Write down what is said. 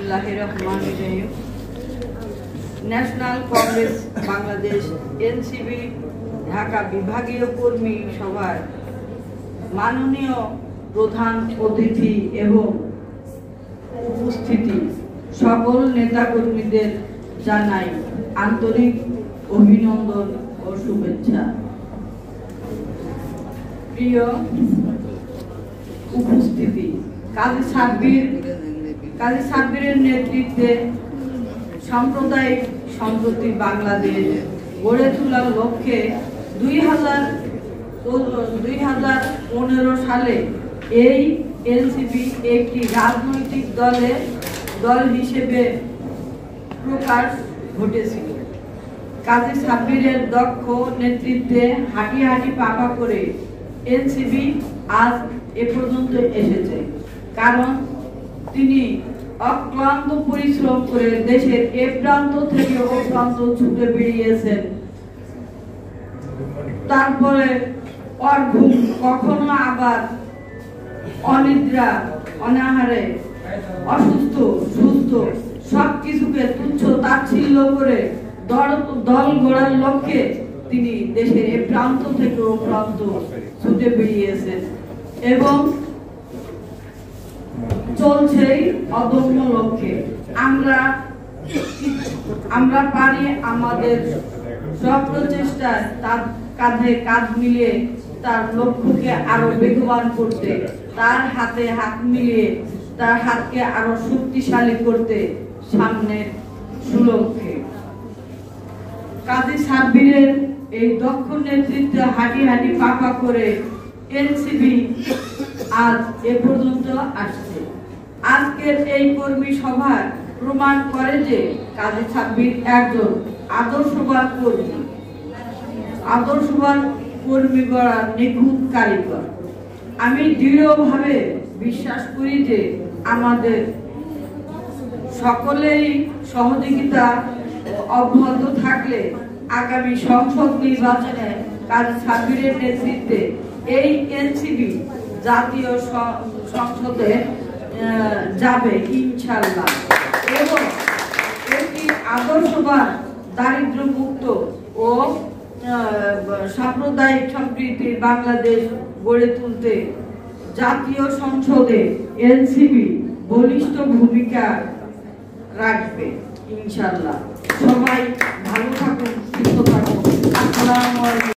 बिस्मिल्लाहिर्रहमानिर्रहीम। National Congress Bangladesh NCP Dhaka বিভাগীয় কর্মী সভার মাননীয় প্রধান অতিথি এবং উপস্থিতি সকল নেতাকর্মীদের জানাই আন্তরিক অভিনন্দন ও শুভেচ্ছা। প্রিয় উপস্থিতি, কাজী সাব্বিরের নেতৃত্বে সাম্প্রদায়িক সম্প্রতি বাংলাদেশ গড়ে তোলার লক্ষ্যে 2015 সালে এই এনসিপি একটি রাজনৈতিক দল হিসেবে প্রকাশ ঘটেছিল। কাজী সাব্বিরের দক্ষ নেতৃত্বে হাঁটি হাঁটি পাপা করে এনসিপি আজ এ পর্যন্ত এসেছে, কারণ তিনি অক্লান্ত পরিশ্রম করে দেশের এ প্রান্ত থেকে ও প্রান্ত ছুটে বেরিয়েছেন। তারপরে অর্ঘুম, কখনো আবার অনিদ্রা, অনাহারে, অসুস্থ, সুস্থ সবকিছুকে তুচ্ছ তাচ্ছিল্য করে দল গড়ার লক্ষ্যে তিনি দেশের এ প্রান্ত থেকে ও প্রান্ত ছুটে বেরিয়েছেন এবং চলছেই অদম্য লক্ষ্যে। আমরা পারি আমাদের সব প্রচেষ্টায় তার কাঁধে কাঁধ মিলিয়ে তার লক্ষ্যকে আরো বেগবান করতে, তার হাতে হাত মিলিয়ে তার হাতকে আরো শক্তিশালী করতে সামনের সুলক্ষ্যে। কাজী সাব্বিরের এই দক্ষ নেতৃত্বে হাঁটি হাঁটি পাপা করে এনসিপি আজ এ পর্যন্ত আসছে। আজকের এই কর্মী সভা প্রমাণ করে যে কাজী সাব্বির একজন আদর্শবান কর্মী গড়ার নিখুঁত কারিগর। আমি দৃঢ়ভাবে বিশ্বাস করি যে আমাদের সকলেরই সহযোগিতা অব্যাহত থাকলে আগামী সংসদ নির্বাচনে কাজী সাব্বিরের নেতৃত্বে এই এনসিপি জাতীয় সংসদে যাবে ইনশাআল্লাহ এবং একটি আদর্শবান, দারিদ্র মুক্ত ও সাম্প্রদায়িক সম্প্রীতির বাংলাদেশ গড়ে তুলতে জাতীয় সংসদে এনসিপি বলিষ্ঠ ভূমিকা রাখবে ইনশাআল্লাহ। সবাই ভালো থাকুন, সুস্থ থাকুন। আসসালামু আলাইকুম।